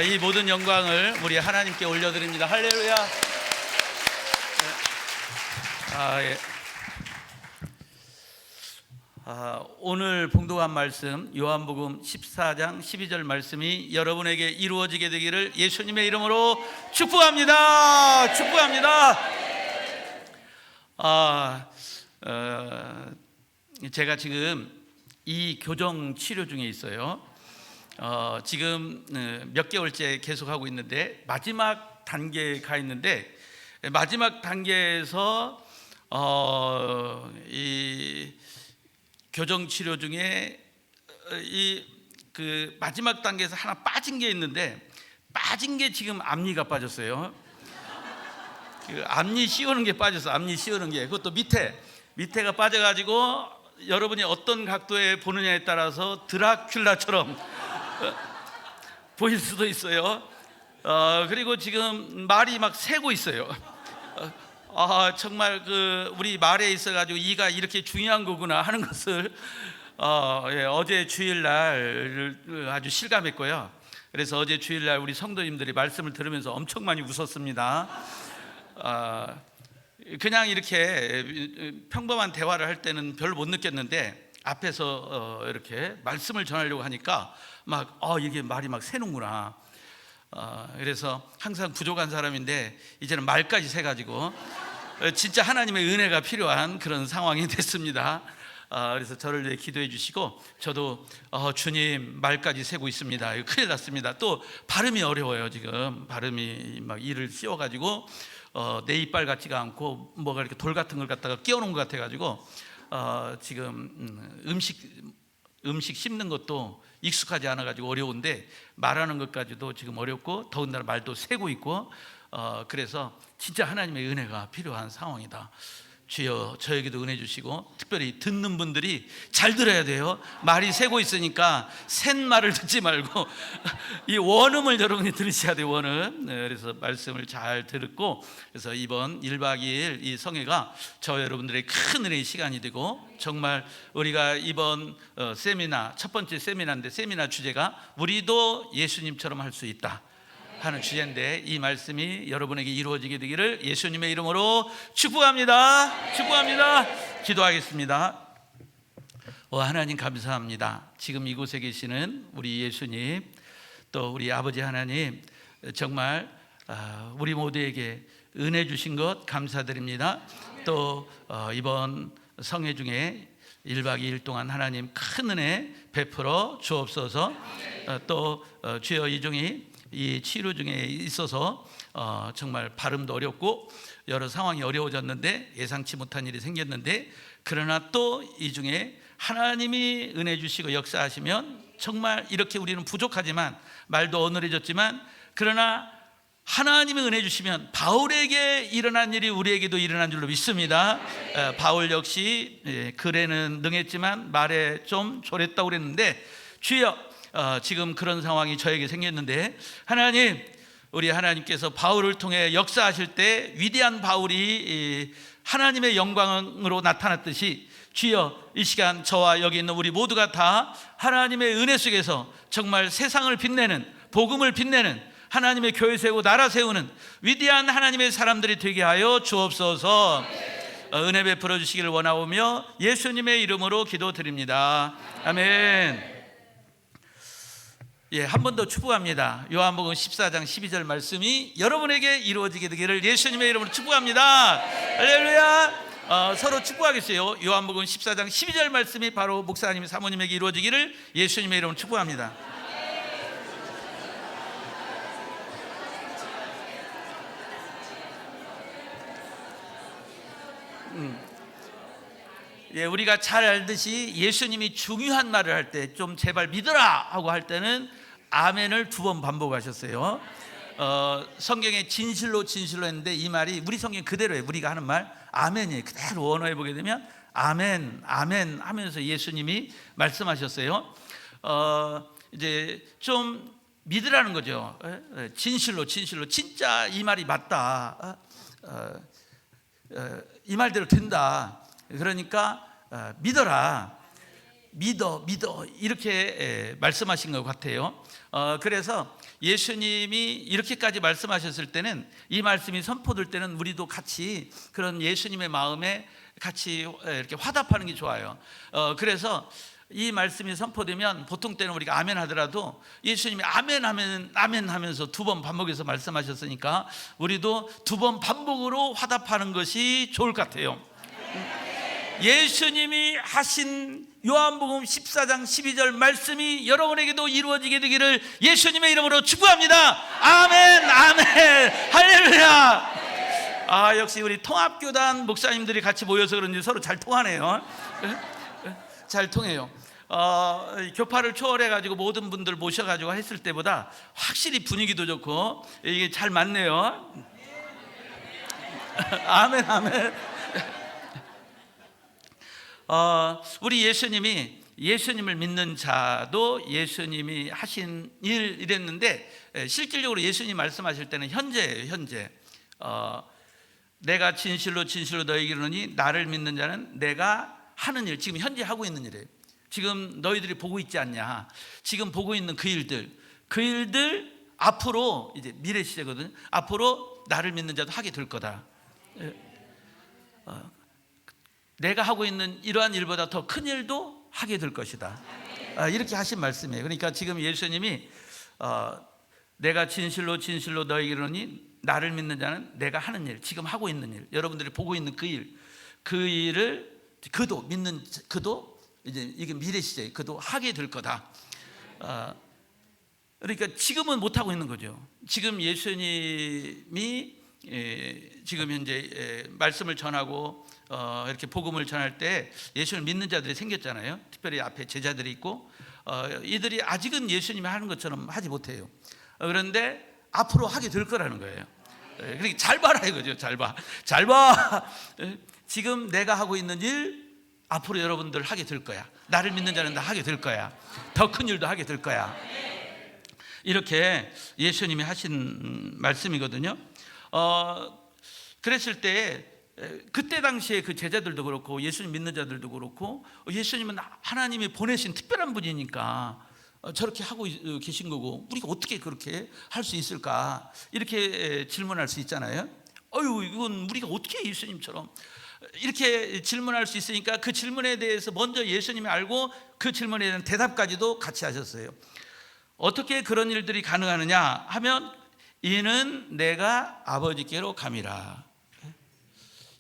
이 모든 영광을 우리 하나님께 올려드립니다. 할렐루야. 오늘 봉독한 말씀 요한복음 14장 12절 말씀이 여러분에게 이루어지게 되기를 예수님의 이름으로 축복합니다. 축복합니다. 제가 지금 이 교정 치료 중에 있어요. 지금 몇 개월째 계속하고 있는데 마지막 단계에 가 있는데, 마지막 단계에서 이 교정 치료 중에 그 마지막 단계에서 하나 빠진 게 있는데, 빠진 게 지금 앞니가 빠졌어요. 그 앞니 씌우는 게 빠졌어. 앞니 씌우는 게. 그것도 밑에가 빠져가지고 여러분이 어떤 각도에 보느냐에 따라서 드라큘라처럼 보일 수도 있어요. 그리고 지금 말이 막 새고 있어요. 정말 우리 말에 있어가지고 이가 이렇게 중요한 거구나 하는 것을 어제 주일날 아주 실감했고요. 그래서 어제 주일날 우리 성도님들이 말씀을 들으면서 엄청 많이 웃었습니다. 그냥 이렇게 평범한 대화를 할 때는 별로 못 느꼈는데, 앞에서 이렇게 말씀을 전하려고 하니까 막 이게 말이 막 새는구나. 그래서 항상 부족한 사람인데 이제는 말까지 새가지고 진짜 하나님의 은혜가 필요한 그런 상황이 됐습니다. 그래서 저를 위해 기도해 주시고, 저도 주님 말까지 새고 있습니다. 이거 큰일 났습니다. 또 발음이 어려워요. 지금 발음이 막 이를 씌워가지고 내 이빨 같지가 않고 뭐가 이렇게 돌 같은 걸 갖다가 끼워놓은 것 같아가지고 지금 음식 씹는 것도 익숙하지 않아가지고 어려운데, 말하는 것까지도 지금 어렵고, 더군다나 말도 새고 있고, 그래서 진짜 하나님의 은혜가 필요한 상황이다. 주여 저에게도 은혜 주시고, 특별히 듣는 분들이 잘 들어야 돼요. 말이 새고 있으니까 샌 말을 듣지 말고 이 원음을 여러분이 들으셔야 돼요. 원음. 그래서 말씀을 잘 듣고, 그래서 이번 1박 2일 이 성회가 저 여러분들의 큰 은혜의 시간이 되고, 정말 우리가 이번 세미나, 첫 번째 세미나인데, 세미나 주제가 우리도 예수님처럼 할 수 있다 하는 주제인데, 이 말씀이 여러분에게 이루어지게 되기를 예수님의 이름으로 축복합니다. 축복합니다. 기도하겠습니다. 하나님 감사합니다. 지금 이곳에 계시는 우리 예수님, 또 우리 아버지 하나님, 정말 우리 모두에게 은혜 주신 것 감사드립니다. 또 이번 성회 중에 1박 2일 동안 하나님 큰 은혜 베풀어 주옵소서. 또 주여 이종이 이 치료 중에 있어서 정말 발음도 어렵고 여러 상황이 어려워졌는데, 예상치 못한 일이 생겼는데, 그러나 또 이 중에 하나님이 은혜 주시고 역사하시면, 정말 이렇게 우리는 부족하지만, 말도 어눌해졌지만, 그러나 하나님의 은혜 주시면 바울에게 일어난 일이 우리에게도 일어난 줄로 믿습니다. 바울 역시 글에는 능했지만 말에 좀 졸했다고 그랬는데, 주여 지금 그런 상황이 저에게 생겼는데, 하나님, 우리 하나님께서 바울을 통해 역사하실 때 위대한 바울이 하나님의 영광으로 나타났듯이, 주여 이 시간 저와 여기 있는 우리 모두가 다 하나님의 은혜 속에서 정말 세상을 빛내는, 복음을 빛내는, 하나님의 교회 세우고 나라 세우는 위대한 하나님의 사람들이 되게 하여 주옵소서. 은혜 베풀어 주시기를 원하오며 예수님의 이름으로 기도드립니다. 아멘. 한 번 더 축복합니다. 요한복음 14장 12절 말씀이 여러분에게 이루어지게 되기를 예수님의 이름으로 축복합니다. 할렐루야. 서로 축복하겠어요. 요한복음 14장 12절 말씀이 바로 목사님, 사모님에게 이루어지기를 예수님의 이름으로 축복합니다. 우리가 잘 알듯이 예수님이 중요한 말을 할 때, 좀 제발 믿어라 하고 할 때는 아멘을 2번 반복하셨어요. 성경에 진실로 진실로 했는데, 이 말이 우리 성경 그대로예요. 우리가 하는 말 아멘이에요. 그대로 원어해 보게 되면 아멘, 아멘 하면서 예수님이 말씀하셨어요. 이제 좀 믿으라는 거죠. 진실로 진실로, 진짜 이 말이 맞다, 이 말대로 된다. 그러니까 믿어라. 믿어 이렇게 말씀하신 것 같아요. 그래서 예수님이 이렇게까지 말씀하셨을 때는, 이 말씀이 선포될 때는 우리도 같이 그런 예수님의 마음에 같이 이렇게 화답하는 게 좋아요. 그래서 이 말씀이 선포되면 보통 때는 우리가 아멘 하더라도 예수님이 아멘 하면서 두 번 반복해서 말씀하셨으니까 우리도 두 번 반복으로 화답하는 것이 좋을 것 같아요. 예수님이 하신 요한복음 14장 12절 말씀이 여러분에게도 이루어지게 되기를 예수님의 이름으로 축복합니다. 아멘, 할렐루야. 역시 우리 통합교단 목사님들이 같이 모여서 그런지 서로 잘 통하네요. 잘 통해요. 교파를 초월해가지고 모든 분들 모셔가지고 했을 때보다 확실히 분위기도 좋고 이게 잘 맞네요. 아멘. 우리 예수님을 믿는 자도 예수님이 하신 일 이랬는데, 실질적으로 예수님 말씀하실 때는 현재. 내가 진실로 너에게 이르노니 나를 믿는 자는 내가 하는 일, 지금 현재 하고 있는 일이에요. 지금 너희들이 보고 있지 않냐? 지금 보고 있는 그 일들 앞으로 이제 미래 시제거든. 앞으로 나를 믿는 자도 하게 될 거다. 내가 하고 있는 이러한 일보다 더 큰 일도 하게 될 것이다. 이렇게 하신 말씀이에요. 그러니까 지금 예수님이 내가 진실로 너에게 이르노니 나를 믿는 자는 내가 하는 일, 지금 하고 있는 일, 여러분들이 보고 있는 그 일을 그도 이제 이게 미래 시제, 그도 하게 될 거다. 그러니까 지금은 못 하고 있는 거죠. 지금 예수님이 지금 현재 말씀을 전하고 이렇게 복음을 전할 때 예수를 믿는 자들이 생겼잖아요. 특별히 앞에 제자들이 있고, 이들이 아직은 예수님이 하는 것처럼 하지 못해요. 그런데 앞으로 하게 될 거라는 거예요. 그러니까 잘 봐라 이거죠. 잘 봐. 지금 내가 하고 있는 일 앞으로 여러분들 하게 될 거야. 나를 믿는 자는 다 하게 될 거야. 더 큰 일도 하게 될 거야. 이렇게 예수님이 하신 말씀이거든요. 그랬을 때 그때 당시에 그 제자들도 그렇고 예수님 믿는 자들도 그렇고, 예수님은 하나님이 보내신 특별한 분이니까 저렇게 하고 계신 거고 우리가 어떻게 그렇게 할 수 있을까, 이렇게 질문할 수 있잖아요. 이건 우리가 어떻게 예수님처럼 이렇게 질문할 수 있으니까 그 질문에 대해서 먼저 예수님이 알고 그 질문에 대한 대답까지도 같이 하셨어요. 어떻게 그런 일들이 가능하느냐 하면, 이는 내가 아버지께로 감이라.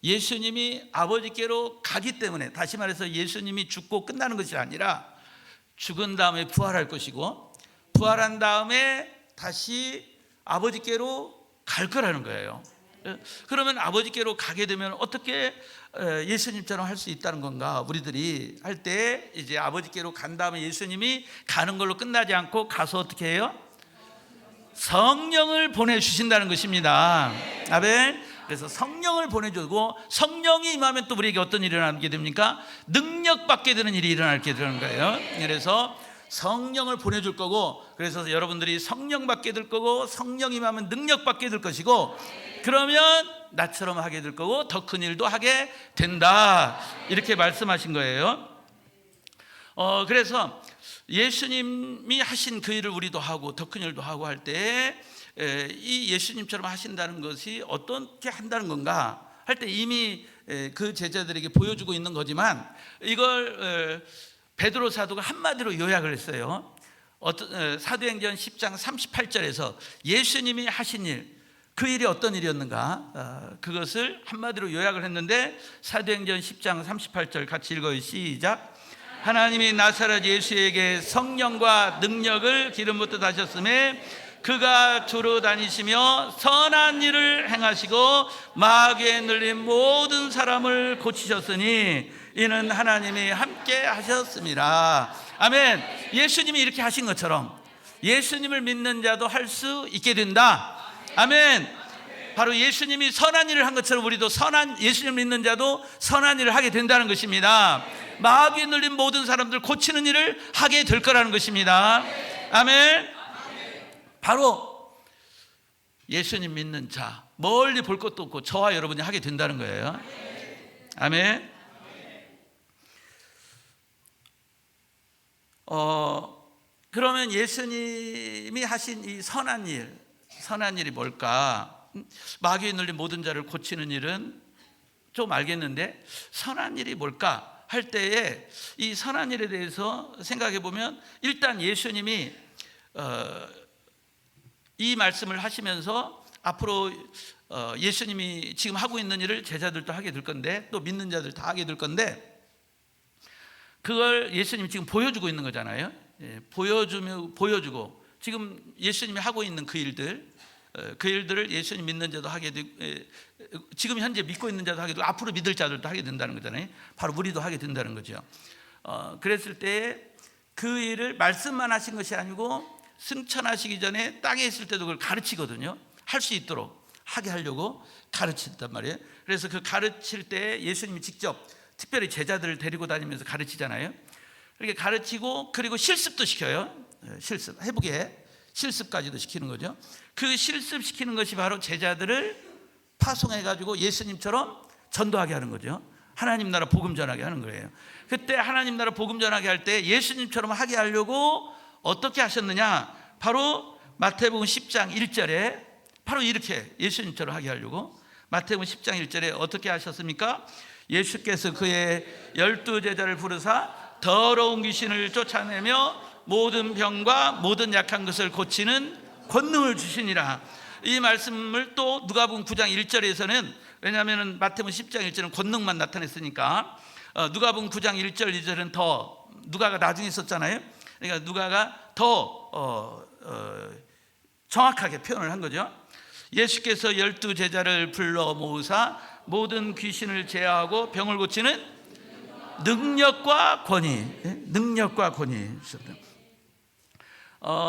예수님이 아버지께로 가기 때문에, 다시 말해서 예수님이 죽고 끝나는 것이 아니라 죽은 다음에 부활할 것이고, 부활한 다음에 다시 아버지께로 갈 거라는 거예요. 그러면 아버지께로 가게 되면 어떻게 예수님처럼 할 수 있다는 건가? 우리들이 할 때 이제 아버지께로 간 다음에 예수님이 가는 걸로 끝나지 않고 가서 어떻게 해요? 성령을 보내주신다는 것입니다. 아멘. 그래서 성령을 보내주고, 성령이 임하면 또 우리에게 어떤 일이 일어나게 됩니까? 능력받게 되는 일이 일어나게 되는 거예요. 그래서 성령을 보내줄 거고, 그래서 여러분들이 성령 받게 될 거고, 성령 임하면 능력 받게 될 것이고, 그러면 나처럼 하게 될 거고 더 큰 일도 하게 된다, 이렇게 말씀하신 거예요. 그래서 예수님이 하신 그 일을 우리도 하고 더 큰 일도 하고 할 때, 이 예수님처럼 하신다는 것이 어떻게 한다는 건가 할 때 이미 그 제자들에게 보여주고 있는 거지만, 이걸 베드로 사도가 한마디로 요약을 했어요. 사도행전 10장 38절에서 예수님이 하신 일, 그 일이 어떤 일이었는가, 그것을 한마디로 요약을 했는데, 사도행전 10장 38절 같이 읽어요. 시작. 하나님이 나사렛 예수에게 성령과 능력을 기름 부어 다셨음에 그가 주로 다니시며 선한 일을 행하시고 마귀에 눌린 모든 사람을 고치셨으니 이는 하나님이 함께 하셨습니다. 아멘. 예수님이 이렇게 하신 것처럼 예수님을 믿는 자도 할 수 있게 된다. 아멘. 바로 예수님이 선한 일을 한 것처럼 우리도 예수님을 믿는 자도 선한 일을 하게 된다는 것입니다. 마귀에 눌린 모든 사람들 고치는 일을 하게 될 거라는 것입니다. 아멘. 바로 예수님 믿는 자, 멀리 볼 것도 없고 저와 여러분이 하게 된다는 거예요. 아멘. 그러면 예수님이 하신 이 선한 일이 뭘까? 마귀에 눌린 모든 자를 고치는 일은 좀 알겠는데 선한 일이 뭘까 할 때에 이 선한 일에 대해서 생각해 보면 일단 예수님이 이 말씀을 하시면서 앞으로 예수님이 지금 하고 있는 일을 제자들도 하게 될 건데 또 믿는 자들 다 하게 될 건데 그걸 예수님이 지금 보여주고 있는 거잖아요. 보여주고 지금 예수님이 하고 있는 그 일들을 예수님 믿는 자도 하게 되고 지금 현재 믿고 있는 자도 하게 되고 앞으로 믿을 자들도 하게 된다는 거잖아요. 바로 우리도 하게 된다는 거죠. 그랬을 때 그 일을 말씀만 하신 것이 아니고 승천하시기 전에 땅에 있을 때도 그걸 가르치거든요. 할 수 있도록 하게 하려고 가르친단 말이에요. 그래서 그 가르칠 때 예수님이 직접 특별히 제자들을 데리고 다니면서 가르치잖아요. 이렇게 가르치고 그리고 실습도 시켜요. 실습, 해보게 실습까지도 시키는 거죠. 그 실습시키는 것이 바로 제자들을 파송해가지고 예수님처럼 전도하게 하는 거죠. 하나님 나라 복음 전하게 하는 거예요. 그때 하나님 나라 복음 전하게 할 때 예수님처럼 하게 하려고 어떻게 하셨느냐? 바로 마태복음 10장 1절에 바로 이렇게 예수님처럼 하게 하려고 마태복음 10장 1절에 어떻게 하셨습니까? 예수께서 그의 12제자를 부르사 더러운 귀신을 쫓아내며 모든 병과 모든 약한 것을 고치는 권능을 주시니라. 이 말씀을 또 누가복음 9장 1절에서는 왜냐하면 마태복음 10장 1절은 권능만 나타냈으니까 누가복음 9장 1절 2절은 더 누가가 나중에 썼잖아요. 그러니까 누가가 더 정확하게 표현을 한 거죠. 예수께서 12제자를 불러 모으사 모든 귀신을 제하고 병을 고치는 능력과 권위 주셨다.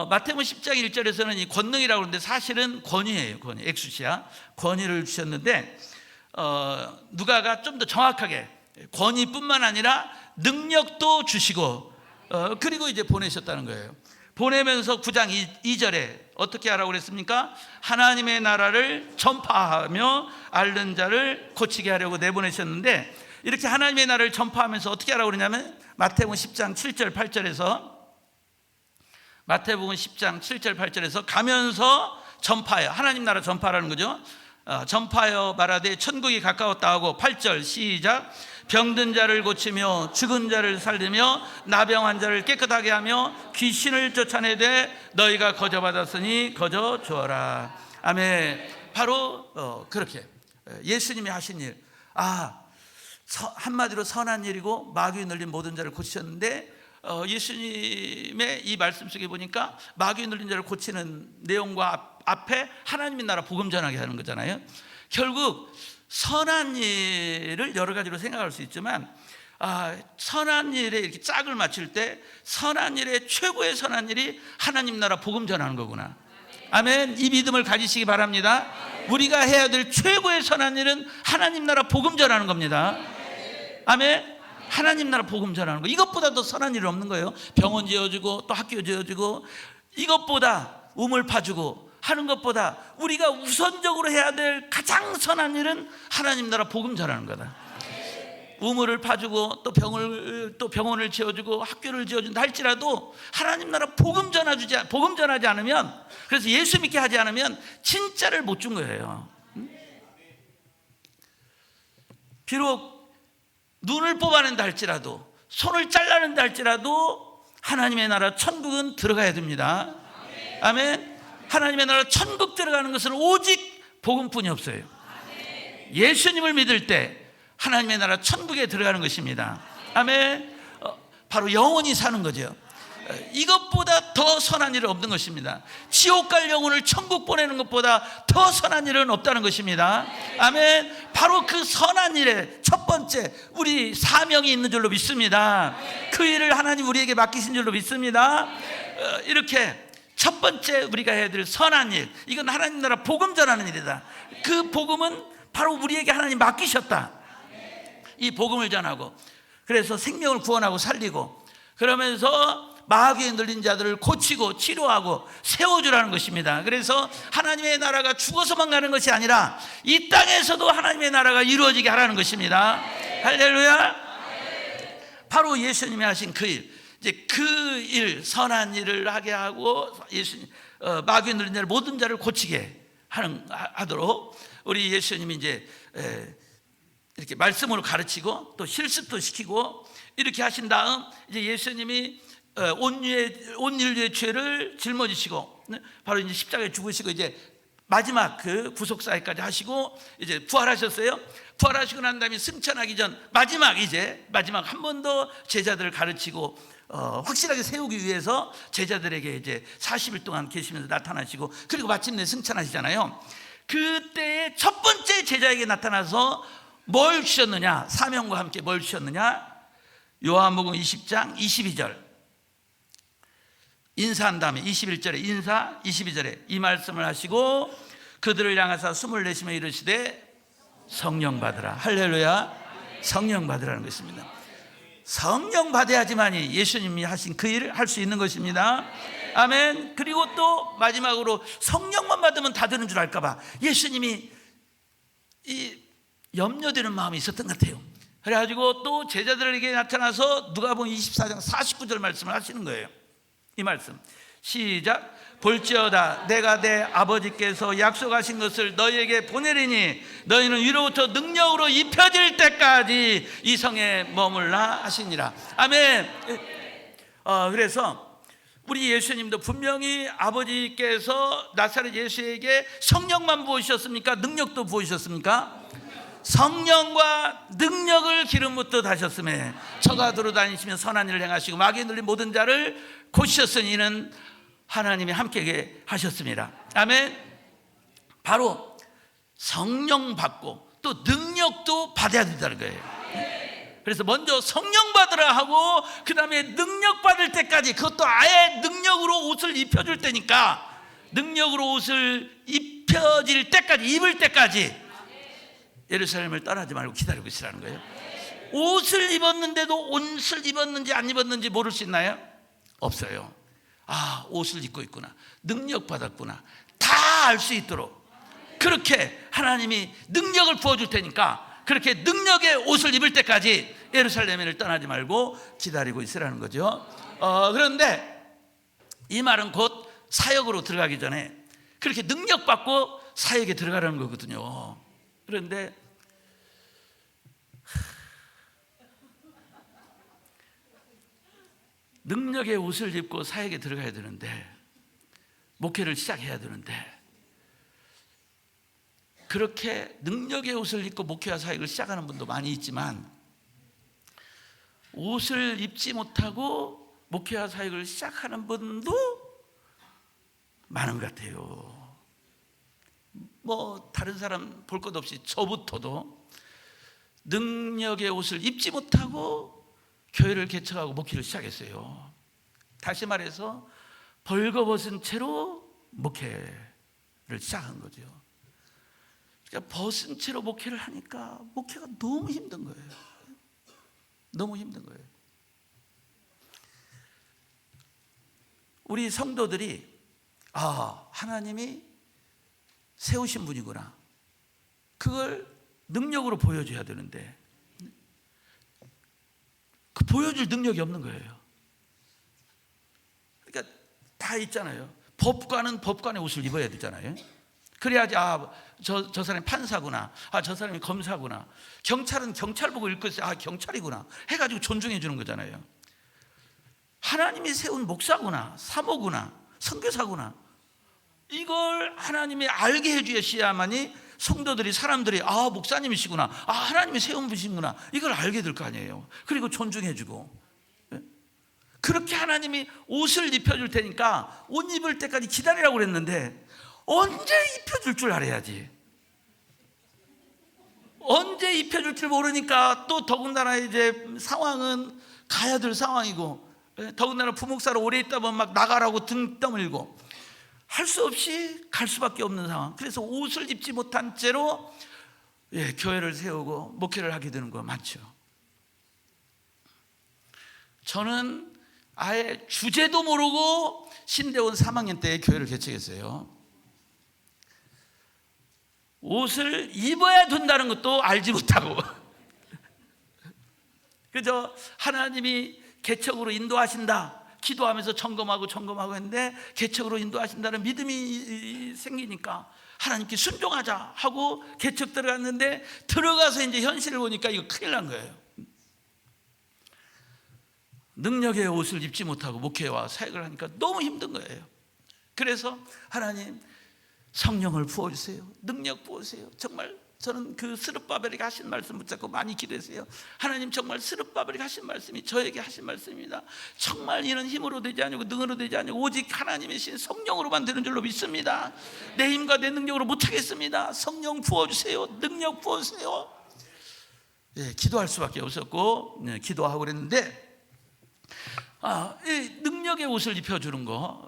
마태복음 10장 1절에서는 이 권능이라고 그러는데 사실은 권위예요. 엑수시아 권위를 주셨는데 누가가 좀 더 정확하게 권위뿐만 아니라 능력도 주시고 그리고 이제 보내셨다는 거예요. 보내면서 9장 2절에 어떻게 하라고 그랬습니까? 하나님의 나라를 전파하며 앓는 자를 고치게 하려고 내보내셨는데 이렇게 하나님의 나라를 전파하면서 어떻게 하라고 그러냐면 마태복음 10장 7절 8절에서 마태복음 10장 7절 8절에서 가면서 전파하여 하나님 나라 전파라는 거죠. 전파하여 말하되 천국이 가까웠다 하고 8절 시작 병든 자를 고치며 죽은 자를 살리며 나병 환자를 깨끗하게 하며 귀신을 쫓아내되 너희가 거저 받았으니 거저 주어라. 아멘. 바로 그렇게 예수님이 하신 일 한마디로 선한 일이고 마귀에 눌린 모든 자를 고치셨는데 예수님의 이 말씀 속에 보니까 마귀에 눌린 자를 고치는 내용과 앞에 하나님의 나라 복음 전하게 하는 거잖아요. 결국 선한 일을 여러 가지로 생각할 수 있지만 선한 일에 이렇게 짝을 맞출 때 선한 일의 최고의 선한 일이 하나님 나라 복음 전하는 거구나. 아멘. 이 믿음을 가지시기 바랍니다. 우리가 해야 될 최고의 선한 일은 하나님 나라 복음 전하는 겁니다. 아멘. 하나님 나라 복음 전하는 거 이것보다 더 선한 일은 없는 거예요. 병원 지어주고 또 학교 지어주고 이것보다 우물 파주고 하는 것보다 우리가 우선적으로 해야 될 가장 선한 일은 하나님 나라 복음 전하는 거다. 우물을 파주고 또 병원을 지어주고 학교를 지어준다 할지라도 하나님 나라 복음 전하지 않으면 그래서 예수 믿게 하지 않으면 진짜를 못 준 거예요. 비록 눈을 뽑아낸다 할지라도 손을 잘라낸다 할지라도 하나님의 나라 천국은 들어가야 됩니다. 아멘. 하나님의 나라 천국 들어가는 것은 오직 복음뿐이 없어요. 예수님을 믿을 때 하나님의 나라 천국에 들어가는 것입니다. 아멘. 바로 영원히 사는 거죠. 이것보다 더 선한 일은 없는 것입니다. 지옥 갈 영혼을 천국 보내는 것보다 더 선한 일은 없다는 것입니다. 아멘. 바로 그 선한 일의 첫 번째 우리 사명이 있는 줄로 믿습니다. 그 일을 하나님 우리에게 맡기신 줄로 믿습니다. 이렇게 첫 번째 우리가 해야 될 선한 일, 이건 하나님 나라 복음 전하는 일이다. 그 복음은 바로 우리에게 하나님 맡기셨다. 이 복음을 전하고 그래서 생명을 구원하고 살리고 그러면서 마귀에 눌린 자들을 고치고 치료하고 세워주라는 것입니다. 그래서 하나님의 나라가 죽어서만 가는 것이 아니라 이 땅에서도 하나님의 나라가 이루어지게 하라는 것입니다. 할렐루야. 바로 예수님이 하신 그 일. 이제 그 일, 선한 일을 하게 하고 예수님 마귀에 눌린 자를 모든 자를 고치게 하도록 우리 예수님이 이제 이렇게 말씀으로 가르치고 또 실습도 시키고 이렇게 하신 다음 이제 예수님이 온 인류의 죄를 짊어지시고 바로 이제 십자가에 죽으시고 이제 마지막 그 구속사회까지 하시고 이제 부활하셨어요. 부활하시고 난 다음에 승천하기 전 마지막 한 번 더 제자들을 가르치고 확실하게 세우기 위해서 제자들에게 이제 40일 동안 계시면서 나타나시고 그리고 마침내 승천하시잖아요. 그때 첫 번째 제자에게 나타나서 뭘 주셨느냐? 사명과 함께 뭘 주셨느냐? 요한복음 20장 22절 인사한 다음에 21절에 인사, 22절에 이 말씀을 하시고 그들을 향하사 숨을 내쉬며 이르시되 성령 받으라. 할렐루야. 성령 받으라는 것입니다. 성령 받아야지만이 예수님이 하신 그 일을 할 수 있는 것입니다. 아멘. 그리고 또 마지막으로 성령만 받으면 다 되는 줄 알까 봐 예수님이 이 염려되는 마음이 있었던 것 같아요. 그래가지고 또 제자들에게 나타나서 누가복음 24장 49절 말씀을 하시는 거예요. 이 말씀 시작. 볼지어다 내가 내 아버지께서 약속하신 것을 너희에게 보내리니 너희는 위로부터 능력으로 입혀질 때까지 이 성에 머물라 하시니라. 아멘. 그래서 우리 예수님도 분명히 아버지께서 나사렛 예수에게 성령만 부으셨습니까? 능력도 부으셨습니까? 성령과 능력을 기름 붓듯 하셨음에 저가 돌아다니시며 선한 일을 행하시고 마귀에 눌린 모든 자를 고치셨으니 이는 하나님이 함께 하셨습니다. 아멘. 바로 성령 받고 또 능력도 받아야 된다는 거예요. 그래서 먼저 성령 받으라 하고 그 다음에 능력 받을 때까지 그것도 아예 능력으로 옷을 입혀줄 때니까 능력으로 옷을 입혀질 때까지 입을 때까지 예루살렘을 떠나지 말고 기다리고 있으라는 거예요. 옷을 입었는데도 옷을 입었는지 안 입었는지 모를 수 있나요? 없어요. 아, 옷을 입고 있구나, 능력 받았구나, 다 알 수 있도록 그렇게 하나님이 능력을 부어줄 테니까 그렇게 능력의 옷을 입을 때까지 예루살렘을 떠나지 말고 기다리고 있으라는 거죠. 그런데 이 말은 곧 사역으로 들어가기 전에 그렇게 능력 받고 사역에 들어가라는 거거든요. 그런데 능력의 옷을 입고 사역에 들어가야 되는데 목회를 시작해야 되는데 그렇게 능력의 옷을 입고 목회와 사역을 시작하는 분도 많이 있지만 옷을 입지 못하고 목회와 사역을 시작하는 분도 많은 것 같아요. 뭐 다른 사람 볼 것 없이 저부터도 능력의 옷을 입지 못하고 교회를 개척하고 목회를 시작했어요. 다시 말해서 벌거벗은 채로 목회를 시작한 거죠. 그러니까 벗은 채로 목회를 하니까 목회가 너무 힘든 거예요. 너무 힘든 거예요. 우리 성도들이 하나님이 세우신 분이구나, 그걸 능력으로 보여줘야 되는데 그 보여줄 능력이 없는 거예요. 그러니까 다 있잖아요. 법관은 법관의 옷을 입어야 되잖아요. 그래야지 저 사람이 판사구나, 저 사람이 검사구나, 경찰은 경찰복을 입고 있어요, 경찰이구나 해가지고 존중해 주는 거잖아요. 하나님이 세운 목사구나, 사모구나, 선교사구나, 이걸 하나님이 알게 해주셔야만이 성도들이, 사람들이 목사님이시구나, 하나님이 세운 분이시구나, 이걸 알게 될 거 아니에요. 그리고 존중해주고, 그렇게 하나님이 옷을 입혀줄 테니까 옷 입을 때까지 기다리라고 그랬는데 언제 입혀줄 줄 알아야지. 언제 입혀줄 줄 모르니까 또 더군다나 이제 상황은 가야 될 상황이고, 더군다나 부목사로 오래 있다 보면 막 나가라고 등 떠밀고 할 수 없이 갈 수밖에 없는 상황. 그래서 옷을 입지 못한 채로 교회를 세우고 목회를 하게 되는 거 많죠. 저는 아예 주제도 모르고 신대원 3학년 때 교회를 개척했어요. 옷을 입어야 된다는 것도 알지 못하고 그저 하나님이 개척으로 인도하신다. 기도하면서 점검하고 했는데 개척으로 인도하신다는 믿음이 생기니까 하나님께 순종하자 하고 개척 들어갔는데, 들어가서 이제 현실을 보니까 이거 큰일 난 거예요. 능력의 옷을 입지 못하고 목회와 사역을 하니까 너무 힘든 거예요. 그래서 하나님 성령을 부어주세요. 능력 부어주세요. 정말 저는 그 스룹바벨에게 하신 말씀 붙잡고 많이 기도했어요. 하나님, 정말 스룹바벨에게 하신 말씀이 저에게 하신 말씀입니다. 정말 이는 힘으로 되지 않고 능으로 되지 않고 오직 하나님의 신 성령으로만 되는 줄로 믿습니다. 내 힘과 내 능력으로 못하겠습니다. 성령 부어주세요. 능력 부어주세요. 기도할 수밖에 없었고 기도하고 그랬는데, 이 능력의 옷을 입혀주는 거,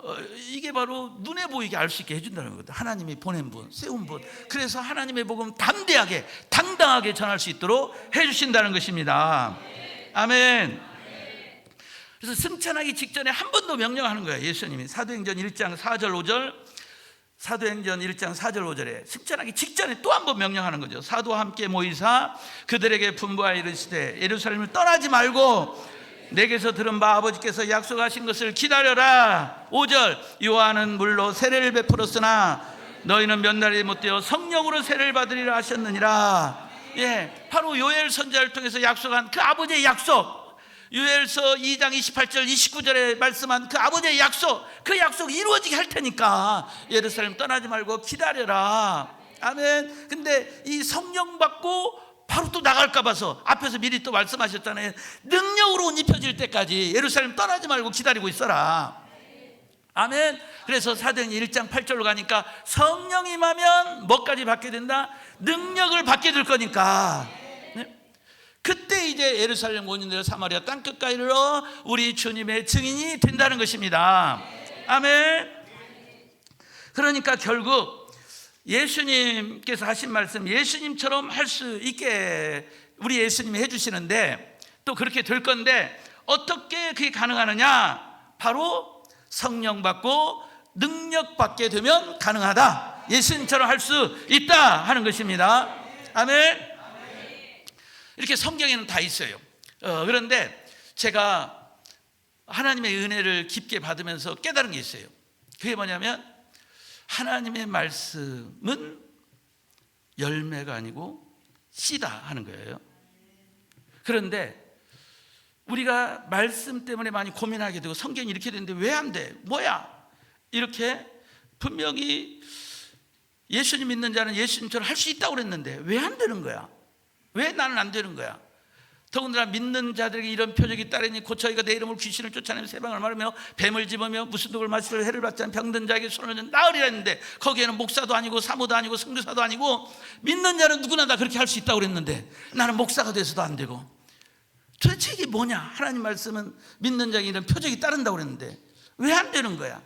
이게 바로 눈에 보이게 알 수 있게 해준다는 거거든요. 하나님이 보낸 분, 세운 분. 그래서 하나님의 복음 담대하게 당당하게 전할 수 있도록 해주신다는 것입니다. 아멘. 그래서 승천하기 직전에 한 번 더 명령하는 거예요. 예수님이 사도행전 1장 4절 5절, 사도행전 1장 4절 5절에 승천하기 직전에 또 한 번 명령하는 거죠. 사도와 함께 모이사 그들에게 분부하여 이르시되 예루살렘을 떠나지 말고 내게서 들은 바 아버지께서 약속하신 것을 기다려라. 5절, 요한은 물로 세례를 베풀었으나 너희는 몇 날이 못되어 성령으로 세례를 받으리라 하셨느니라. 바로 요엘 선지자를 통해서 약속한 그 아버지의 약속, 요엘서 2장 28절 29절에 말씀한 그 아버지의 약속, 그 약속이 이루어지게 할 테니까 예루살렘 떠나지 말고 기다려라. 아멘. 근데 이 성령 받고 바로 또 나갈까 봐서 앞에서 미리 또 말씀하셨잖아요. 능력으로 옷 입혀질 때까지 예루살렘 떠나지 말고 기다리고 있어라. 아멘. 그래서 사도행전 1장 8절로 가니까 성령이 임하면 뭐까지 받게 된다? 능력을 받게 될 거니까. 그때 이제 예루살렘 온 인들 사마리아 땅끝까지 이르러 우리 주님의 증인이 된다는 것입니다. 아멘. 그러니까 결국 예수님께서 하신 말씀, 예수님처럼 할 수 있게 우리 예수님이 해주시는데, 또 그렇게 될 건데 어떻게 그게 가능하느냐? 바로 성령 받고 능력 받게 되면 가능하다. 예수님처럼 할 수 있다 하는 것입니다. 아멘. 이렇게 성경에는 다 있어요. 그런데 제가 하나님의 은혜를 깊게 받으면서 깨달은 게 있어요. 그게 뭐냐면, 하나님의 말씀은 열매가 아니고 씨다 하는 거예요. 그런데 우리가 말씀 때문에 많이 고민하게 되고, 성경이 이렇게 되는데 왜 안 돼? 뭐야? 이렇게 분명히 예수님 믿는 자는 예수님처럼 할 수 있다고 그랬는데 왜 안 되는 거야? 왜 나는 안 되는 거야? 더군다나 믿는 자들에게 이런 표적이 따르니 곧 저희가 내 이름으로 귀신을 쫓아내며 세방을 말하며 뱀을 집으며 무슨 독을 마시려 해를 받지 않은 병든 자에게 손을 얹은 나으리라 했는데, 거기에는 목사도 아니고 사모도 아니고 선교사도 아니고 믿는 자는 누구나 다 그렇게 할 수 있다고 그랬는데 나는 목사가 돼서도 안 되고, 도대체 이게 뭐냐? 하나님 말씀은 믿는 자에게 이런 표적이 따른다고 그랬는데 왜 안 되는 거야?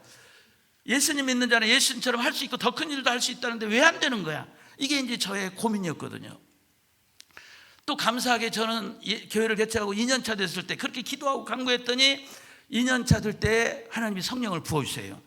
예수님 믿는 자는 예수님처럼 할 수 있고 더 큰 일도 할 수 있다는데 왜 안 되는 거야? 이게 이제 저의 고민이었거든요. 또 감사하게 저는 교회를 개척하고 2년차 됐을 때 그렇게 기도하고 간구했더니 2년차 될 때 하나님이 성령을 부어주세요.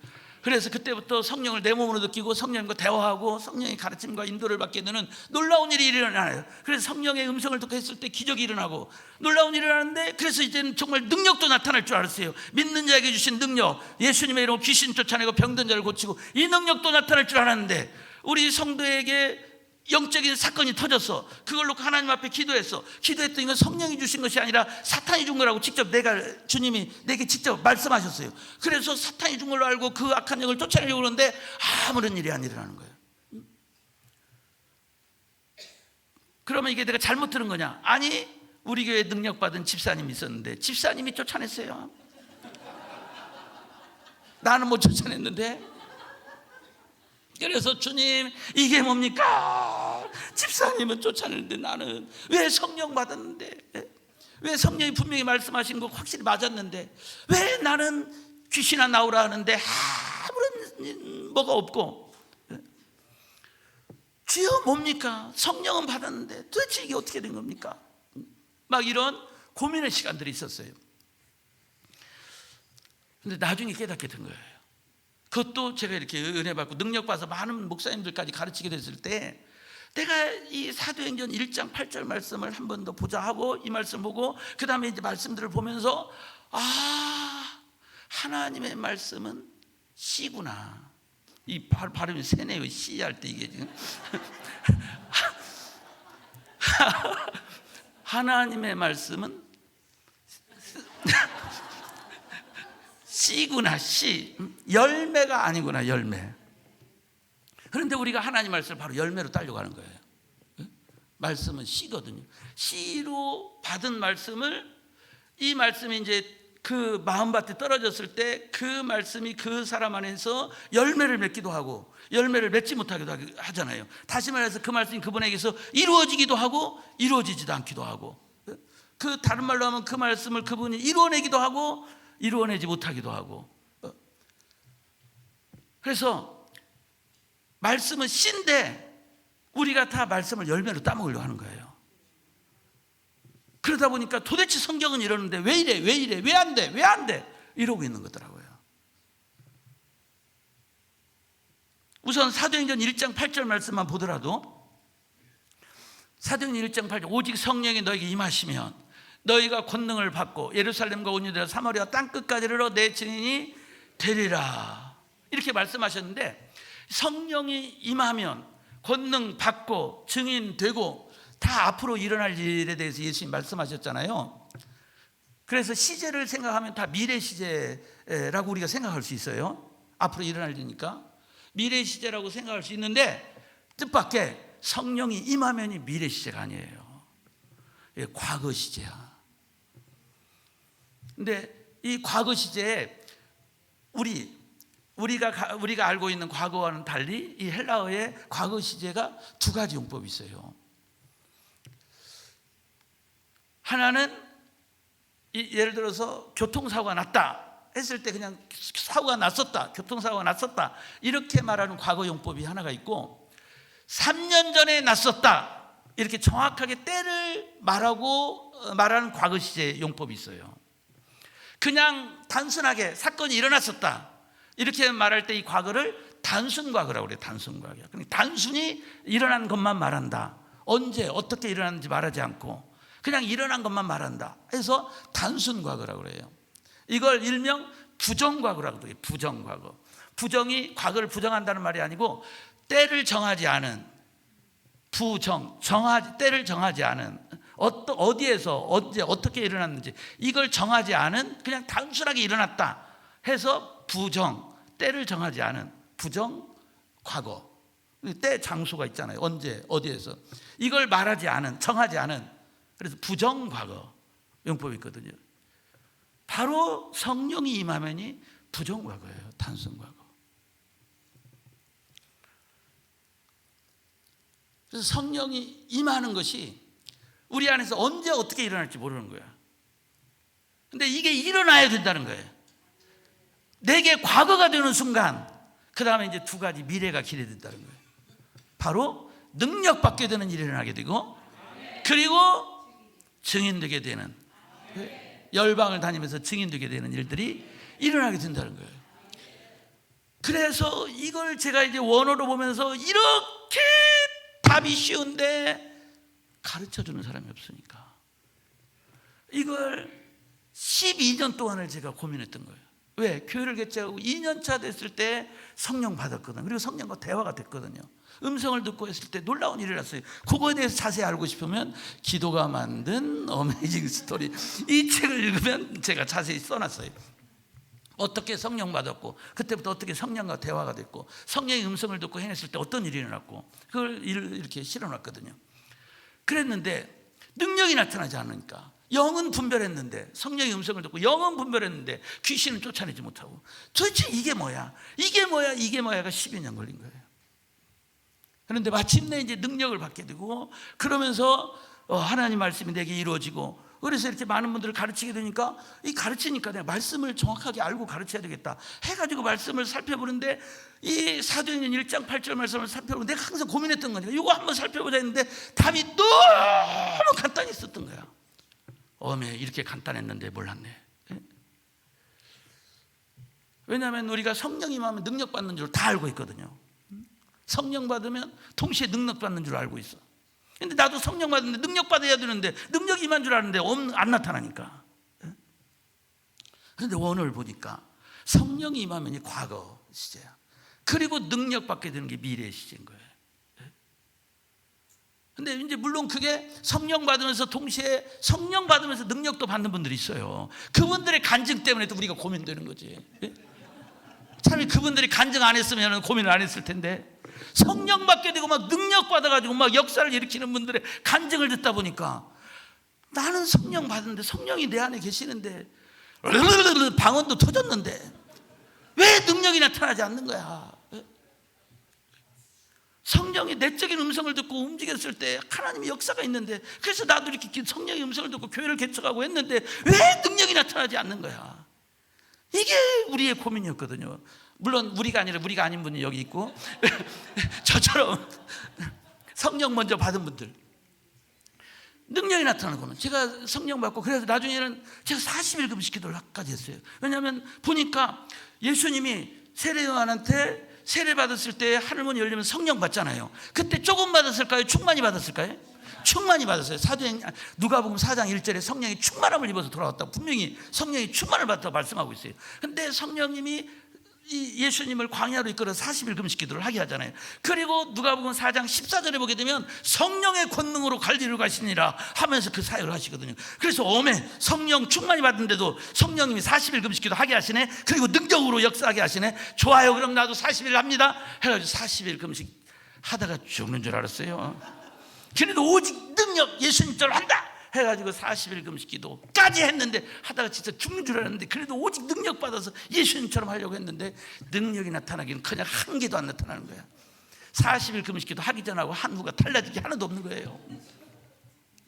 그래서 그때부터 성령을 내 몸으로 느끼고 성령과 대화하고 성령의 가르침과 인도를 받게 되는 놀라운 일이 일어나요. 그래서 성령의 음성을 듣고 했을 때 기적이 일어나고 놀라운 일이 일어나는데, 그래서 이제는 정말 능력도 나타날 줄 알았어요. 믿는 자에게 주신 능력, 예수님의 이름으로 귀신 쫓아내고 병든 자를 고치고 이 능력도 나타날 줄 알았는데, 우리 성도에게 영적인 사건이 터졌어. 그걸 놓고 하나님 앞에 기도했더니 이건 성령이 주신 것이 아니라 사탄이 준 거라고 직접 주님이 내게 직접 말씀하셨어요. 그래서 사탄이 준 걸로 알고 그 악한 영을 쫓아내려고 그러는데 아무런 일이 안 일어나는 거예요. 그러면 이게 내가 잘못 들은 거냐? 아니, 우리 교회에 능력받은 집사님이 있었는데 집사님이 쫓아냈어요. 나는 못 쫓아냈는데. 그래서 주님, 이게 뭡니까? 집사님은 쫓아내는데 나는 왜 성령 받았는데, 왜 성령이 분명히 말씀하신 거 확실히 맞았는데 왜 나는 귀신아 나오라 하는데 아무런 뭐가 없고, 주여 뭡니까? 성령은 받았는데 도대체 이게 어떻게 된 겁니까? 막 이런 고민의 시간들이 있었어요. 근데 나중에 깨닫게 된 거예요. 그것도 제가 이렇게 은혜 받고 능력 받아서 많은 목사님들까지 가르치게 됐을 때 내가 이 사도행전 1장 8절 말씀을 한 번 더 보자 하고 이 말씀 보고 그 다음에 이제 말씀들을 보면서 하나님의 말씀은 씨구나. 이 발음이 세네요. 씨 할 때 이게 지금 하나님의 말씀은 씨구나. 씨, 열매가 아니구나. 열매. 그런데 우리가 하나님 말씀을 바로 열매로 따려고 하는 거예요. 말씀은 씨거든요. 씨로 받은 말씀을, 이 말씀이 이제 그 마음밭에 떨어졌을 때 그 말씀이 그 사람 안에서 열매를 맺기도 하고 열매를 맺지 못하기도 하잖아요. 다시 말해서 그 말씀이 그분에게서 이루어지기도 하고 이루어지지도 않기도 하고, 그 다른 말로 하면 그 말씀을 그분이 이루어내기도 하고 이루어내지 못하기도 하고. 그래서 말씀은 씨인데 우리가 다 말씀을 열매로 따먹으려고 하는 거예요. 그러다 보니까 도대체 성경은 이러는데 왜 이래 왜 안 돼 이러고 있는 거더라고요. 우선 사도행전 1장 8절 말씀만 보더라도, 사도행전 1장 8절, 오직 성령이 너에게 임하시면 너희가 권능을 받고 예루살렘과 온 유대와 사마리아 땅끝까지 이르러 내 증인이 되리라, 이렇게 말씀하셨는데, 성령이 임하면 권능 받고 증인되고 다 앞으로 일어날 일에 대해서 예수님 말씀하셨잖아요. 그래서 시제를 생각하면 다 미래 시제라고 우리가 생각할 수 있어요. 앞으로 일어날 일이니까 미래 시제라고 생각할 수 있는데, 뜻밖의 성령이 임하면이 미래 시제가 아니에요. 과거 시제야. 근데 이 과거 시제에 우리가 알고 있는 과거와는 달리 이 헬라어의 과거 시제가 두 가지 용법이 있어요. 하나는 예를 들어서 교통사고가 났다 했을 때 그냥 사고가 났었다, 교통사고가 났었다 이렇게 말하는 과거 용법이 하나가 있고, 3년 전에 났었다 이렇게 정확하게 때를 말하는 과거 시제 용법이 있어요. 그냥 단순하게 사건이 일어났었다 이렇게 말할 때 이 과거를 단순 과거라고 그래요. 단순 과거. 단순히 일어난 것만 말한다. 언제 어떻게 일어났는지 말하지 않고 그냥 일어난 것만 말한다 해서 단순 과거라고 그래요. 이걸 일명 부정과거라고 그래요. 부정과거. 부정이 과거를 부정한다는 말이 아니고 때를 정하지 않은, 때를 정하지 않은, 어디에서 언제 어떻게 일어났는지 이걸 정하지 않은, 그냥 단순하게 일어났다 해서 부정, 때를 정하지 않은 부정 과거. 때 장소가 있잖아요. 언제 어디에서 이걸 말하지 않은, 정하지 않은, 그래서 부정 과거 용법이 있거든요. 바로 성령이 임하면이 부정 과거예요. 단순 과거. 그래서 성령이 임하는 것이 우리 안에서 언제 어떻게 일어날지 모르는 거야. 근데 이게 일어나야 된다는 거예요. 내게 과거가 되는 순간, 그 다음에 이제 두 가지 미래가 기대된다는 거예요. 바로 능력받게 되는 일이 일어나게 되고, 그리고 증인되게 되는, 열방을 다니면서 증인되게 되는 일들이 일어나게 된다는 거예요. 그래서 이걸 제가 이제 원어로 보면서 이렇게 답이 쉬운데 가르쳐주는 사람이 없으니까 이걸 12년 동안을 제가 고민했던 거예요. 왜? 교회를 개최하고 2년차 됐을 때 성령 받았거든요. 그리고 성령과 대화가 됐거든요. 음성을 듣고 했을 때 놀라운 일이 일어났어요. 그거에 대해서 자세히 알고 싶으면 기도가 만든 어메이징 스토리, 이 책을 읽으면 제가 자세히 써놨어요. 어떻게 성령 받았고 그때부터 어떻게 성령과 대화가 됐고 성령의 음성을 듣고 행했을 때 어떤 일이 일어났고 그걸 이렇게 실어놨거든요. 그랬는데 능력이 나타나지 않으니까, 영은 분별했는데, 성령의 음성을 듣고 영은 분별했는데 귀신은 쫓아내지 못하고, 도대체 이게 뭐야가 12년 걸린 거예요. 그런데 마침내 이제 능력을 받게 되고, 그러면서 하나님 말씀이 내게 이루어지고, 그래서 이렇게 많은 분들을 가르치게 되니까, 이 가르치니까 내가 말씀을 정확하게 알고 가르쳐야 되겠다 해가지고 말씀을 살펴보는데, 이 사도행전 1장 8절 말씀을 살펴보는데 내가 항상 고민했던 거니까 이거 한번 살펴보자 했는데 답이 너무 간단히 있었던 거야. 이렇게 간단했는데 몰랐네. 왜냐하면 우리가 성령이 임하면 능력 받는 줄 다 알고 있거든요. 성령 받으면 동시에 능력 받는 줄 알고 있어. 근데 나도 성령 받는데 능력 받아야 되는데 능력이 임한 줄 아는데 안 나타나니까. 그런데 오늘 보니까 성령이 임하면 과거 시제야. 그리고 능력 받게 되는 게 미래 시제인 거예요. 근데 이제 물론 그게 성령 받으면서 동시에 성령 받으면서 능력도 받는 분들이 있어요. 그분들의 간증 때문에 또 우리가 고민되는 거지. 차라리 그분들이 간증 안 했으면 고민을 안 했을 텐데, 성령 받게 되고 막 능력 받아가지고 막 역사를 일으키는 분들의 간증을 듣다 보니까 나는 성령 받았는데 성령이 내 안에 계시는데 방언도 터졌는데 왜 능력이 나타나지 않는 거야? 성령이 내적인 음성을 듣고 움직였을 때 하나님의 역사가 있는데, 그래서 나도 이렇게 성령의 음성을 듣고 교회를 개척하고 했는데 왜 능력이 나타나지 않는 거야? 이게 우리의 고민이었거든요. 물론 우리가 아니라 우리가 아닌 분이 여기 있고 저처럼 성령 먼저 받은 분들, 능력이 나타나는 거는 제가 성령 받고, 그래서 나중에는 제가 40일 금식 기도를까지 했어요. 왜냐하면 보니까 예수님이 세례 요한한테 세례 받았을 때 하늘문이 열리면 성령 받잖아요. 그때 조금 받았을까요? 충만히 받았을까요? 충만히 받았어요. 누가복음 4장 1절에 성령이 충만함을 입어서 돌아왔다고 분명히 성령이 충만을 받았다고 말씀하고 있어요. 근데 성령님이 예수님을 광야로 이끌어 40일 금식 기도를 하게 하잖아요. 그리고 누가복음 4장 14절에 보게 되면 성령의 권능으로 갈릴리로 가시니라 하면서 그 사역을 하시거든요. 그래서 오메 성령 충만히 받은데도 성령님이 40일 금식 기도 하게 하시네. 그리고 능력으로 역사하게 하시네. 좋아요, 그럼 나도 40일 합니다 해가지고 40일 금식 하다가 죽는 줄 알았어요. 그래도 오직 능력 예수님처럼 한다 해가지고 40일 금식 기도까지 했는데 하다가 진짜 죽는 줄 알았는데, 그래도 오직 능력 받아서 예수님처럼 하려고 했는데 능력이 나타나기는 그냥 한 개도 안 나타나는 거야. 40일 금식 기도 하기 전하고 한 후가 달라진 게 하나도 없는 거예요.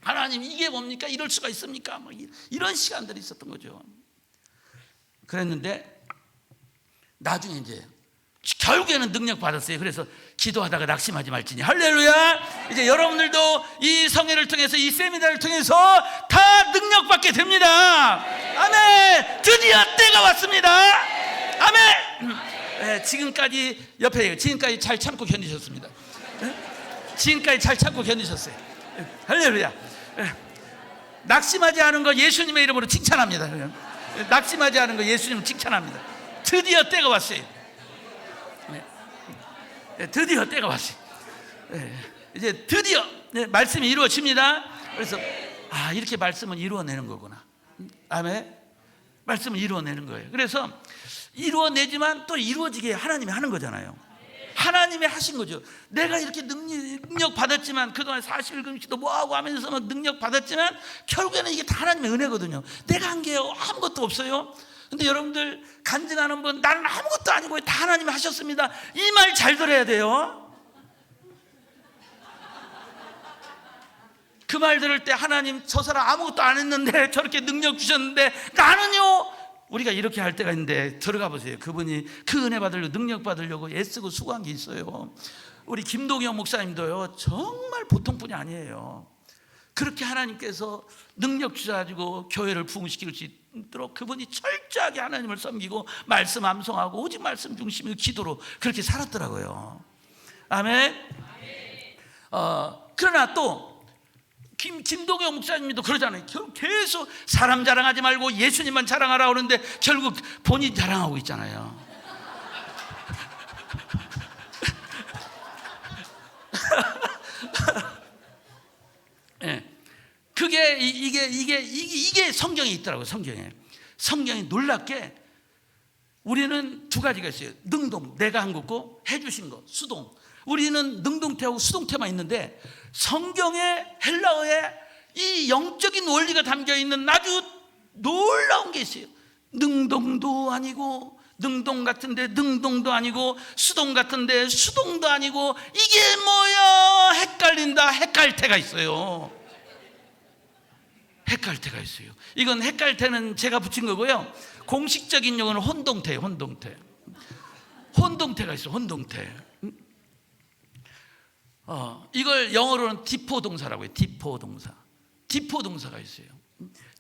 하나님 이게 뭡니까? 이럴 수가 있습니까? 뭐 이런 시간들이 있었던 거죠. 그랬는데 나중에 이제 결국에는 능력 받았어요. 그래서 기도하다가 낙심하지 말지니 할렐루야. 이제 여러분들도 이 성회를 통해서 이 세미나를 통해서 다 능력 받게 됩니다. 아멘. 드디어 때가 왔습니다. 아멘. 네, 지금까지 옆에 지금까지 잘 참고 견디셨습니다. 지금까지 잘 참고 견디셨어요. 할렐루야. 낙심하지 않은 거 예수님의 이름으로 칭찬합니다. 낙심하지 않은 거 예수님을 칭찬합니다. 드디어 때가 왔어요. 드디어 때가 왔어요. 이제 드디어 말씀이 이루어집니다. 그래서 이렇게 말씀은 이루어내는 거구나. 아멘. 말씀을 이루어내는 거예요. 그래서 이루어내지만 또 이루어지게 하나님이 하는 거잖아요. 하나님이 하신 거죠. 내가 이렇게 능력 받았지만, 그동안 40일 금식도 뭐하고 하면서 막 능력 받았지만 결국에는 이게 다 하나님의 은혜거든요. 내가 한 게 아무것도 없어요. 근데 여러분들 간증하는 분, 나는 아무것도 아니고 다 하나님이 하셨습니다, 이 말 잘 들어야 돼요. 그 말 들을 때 하나님 저 사람 아무것도 안 했는데 저렇게 능력 주셨는데 나는요, 우리가 이렇게 할 때가 있는데 들어가 보세요. 그분이 그 은혜 받으려고 능력 받으려고 애쓰고 수고한 게 있어요. 우리 김동영 목사님도요 정말 보통 분이 아니에요. 그렇게 하나님께서 능력 주셔가지고 교회를 부흥시킬 수 있도록 그분이 철저하게 하나님을 섬기고 말씀 암송하고 오직 말씀 중심의 기도로 그렇게 살았더라고요. 아멘. 그러나 또 김동영 목사님도 그러잖아요. 계속 사람 자랑하지 말고 예수님만 자랑하라 그러는데 결국 본인 자랑하고 있잖아요. 네. 그게 이게 성경에 있더라고요. 성경이 놀랍게 우리는 두 가지가 있어요. 능동, 내가 한 거고 해주신 거, 수동. 우리는 능동태하고 수동태만 있는데 성경의 헬라어에 이 영적인 원리가 담겨있는 아주 놀라운 게 있어요. 능동도 아니고 능동 같은데 능동도 아니고 수동 같은데 수동도 아니고 이게 뭐야 헷갈린다. 헷갈태가 있어요. 헷갈태가 있어요. 이건 헷갈태는 제가 붙인 거고요. 공식적인 용어는 혼동태예요. 혼동태가 있어요. 혼동태. 이걸 영어로는 디포 동사라고 해요. 디포 동사가 있어요.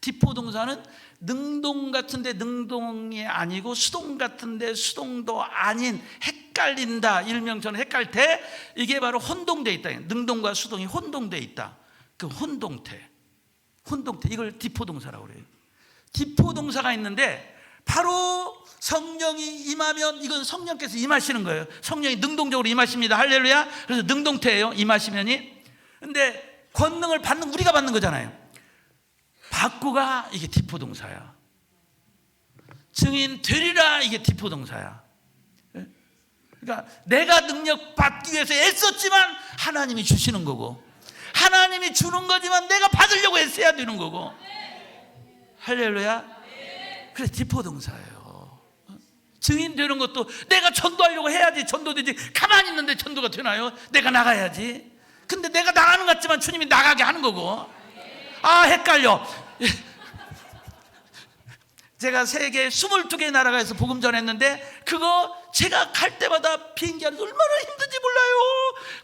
디포동사는 능동 같은데 능동이 아니고 수동 같은데 수동도 아닌 헷갈린다. 일명처럼 헷갈때 이게 바로 혼동돼 있다. 능동과 수동이 혼동돼 있다. 그 혼동태 이걸 디포동사라고 그래요. 디포동사가 있는데 바로 성령이 임하면 이건 성령께서 임하시는 거예요. 성령이 능동적으로 임하십니다. 할렐루야. 그래서 능동태예요. 임하시면이. 근데 권능을 받는 우리가 받는 거잖아요. 받고가 이게 디포동사야. 증인 되리라 이게 디포동사야. 그러니까 내가 능력 받기 위해서 애썼지만 하나님이 주시는 거고, 하나님이 주는 거지만 내가 받으려고 애써야 되는 거고. 할렐루야. 그래서 디포동사예요. 증인 되는 것도 내가 전도하려고 해야지 전도되지. 가만히 있는데 전도가 되나요? 내가 나가야지. 근데 내가 나가는 것 같지만 주님이 나가게 하는 거고. 아, 헷갈려. 제가 세계 22개의 나라가에서 복음 전했는데 그거 제가 갈 때마다 비행기 안에서 얼마나 힘든지 몰라요.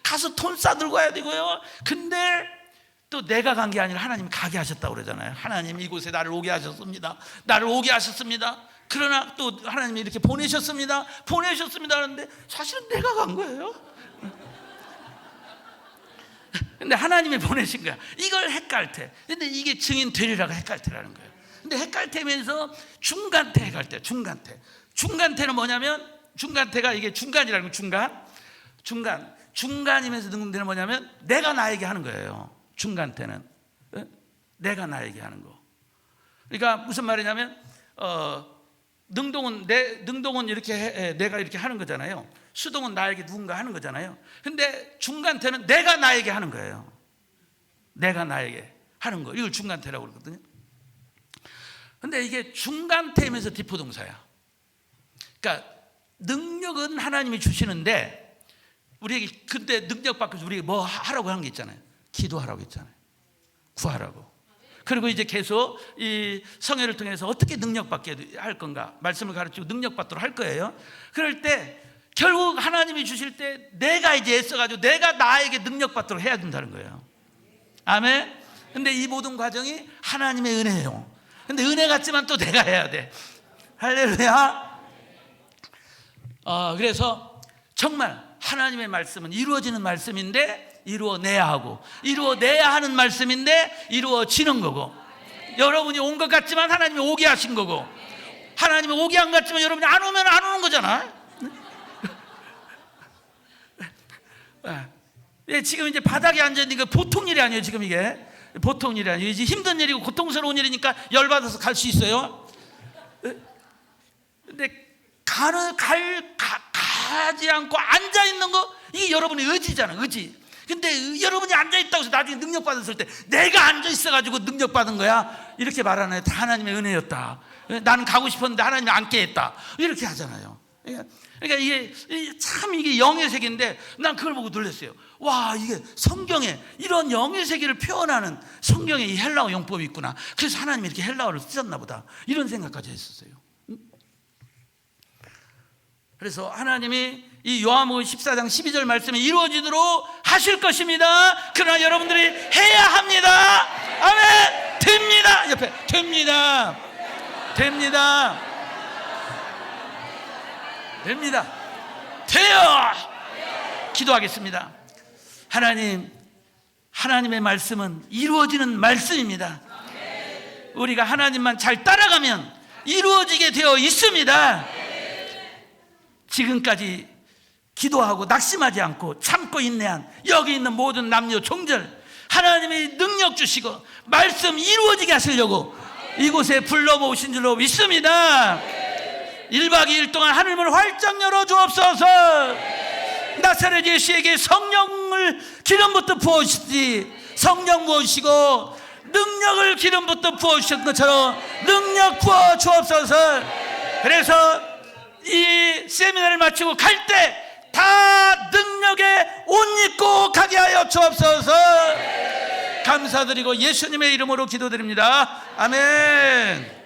가서 돈 싸들고 가야 되고요. 근데 또 내가 간 게 아니라 하나님이 가게 하셨다고 그러잖아요. 하나님 이곳에 나를 오게 하셨습니다. 나를 오게 하셨습니다. 그러나 또 하나님이 이렇게 보내셨습니다 하는데 사실은 내가 간 거예요. 근데 하나님이 보내신 거야. 이걸 헷갈때. 근데 이게 증인 되리라가 헷갈때라는 거예요. 근데 헷갈때면서 중간태 헷갈때. 중간태는 뭐냐면, 중간태가 이게 중간이라는 거예요. 중간이면서 능동태는 뭐냐면 내가 나에게 하는 거예요. 중간태는 내가 나에게 하는 거. 그러니까 무슨 말이냐면 능동은 이렇게 내가 이렇게 하는 거잖아요. 수동은 나에게 누군가 하는 거잖아요. 근데 중간태는 내가 나에게 하는 거예요. 내가 나에게 하는 거. 이걸 중간태라고 그러거든요. 근데 이게 중간태면서 디포동사야. 그러니까 능력은 하나님이 주시는데 우리에게, 근데 능력 받기 위해서 우리에게 뭐 하라고 하는 게 있잖아요. 기도하라고 했잖아요. 구하라고. 그리고 이제 계속 이 성회를 통해서 어떻게 능력받게 할 건가 말씀을 가르치고 능력받도록 할 거예요. 그럴 때 결국 하나님이 주실 때 내가 이제 애써가지고 내가 나에게 능력받도록 해야 된다는 거예요. 아멘. 근데 이 모든 과정이 하나님의 은혜예요. 근데 은혜 같지만 또 내가 해야 돼. 할렐루야. 그래서 정말 하나님의 말씀은 이루어지는 말씀인데 이루어내야 하고, 이루어내야 하는 말씀인데 이루어지는 거고, 여러분이 온 것 같지만 하나님이 오게 하신 거고, 하나님이 오게 한 것 같지만 여러분이 안 오면 안 오는 거잖아. 지금 이제 바닥에 앉아있는 거 보통 일이 아니에요. 지금 이게 보통 일이 아니에요. 이제 힘든 일이고 고통스러운 일이니까 열받아서 갈 수 있어요. 근데 가지 않고 앉아있는 거, 이게 여러분의 의지잖아. 의지. 근데 여러분이 앉아있다고 해서 나중에 능력 받았을 때 내가 앉아있어가지고 능력 받은 거야 이렇게 말하나요? 다 하나님의 은혜였다. 나는 가고 싶었는데 하나님이 앉게 했다. 이렇게 하잖아요. 그러니까 이게 참 이게 영의 세계인데 난 그걸 보고 놀랐어요. 와, 이게 성경에 이런 영의 세계를 표현하는 성경에 이 헬라어 용법이 있구나. 그래서 하나님이 이렇게 헬라어를 쓰셨나 보다. 이런 생각까지 했었어요. 그래서 하나님이 이 요한복음 14장 12절 말씀이 이루어지도록 하실 것입니다. 그러나 여러분들이 해야 합니다. 아멘. 됩니다. 옆에 됩니다. 돼요. 기도하겠습니다. 하나님의 말씀은 이루어지는 말씀입니다. 우리가 하나님만 잘 따라가면 이루어지게 되어 있습니다. 지금까지 기도하고 낙심하지 않고 참고 인내한 여기 있는 모든 남녀 종들, 하나님이 능력 주시고 말씀 이루어지게 하시려고 이곳에 불러 모으신 줄로 믿습니다. 1박 2일 동안 하늘문을 활짝 열어 주옵소서. 나사렛 예수에게 성령을 기름부터 부어주시지, 성령 부어주시고 능력을 기름부터 부어주셨던 것처럼 능력 부어 주옵소서. 그래서 이 세미나를 마치고 갈 때 다 능력에 옷 입고 가게 하여 주옵소서. 감사드리고 예수님의 이름으로 기도드립니다. 아멘.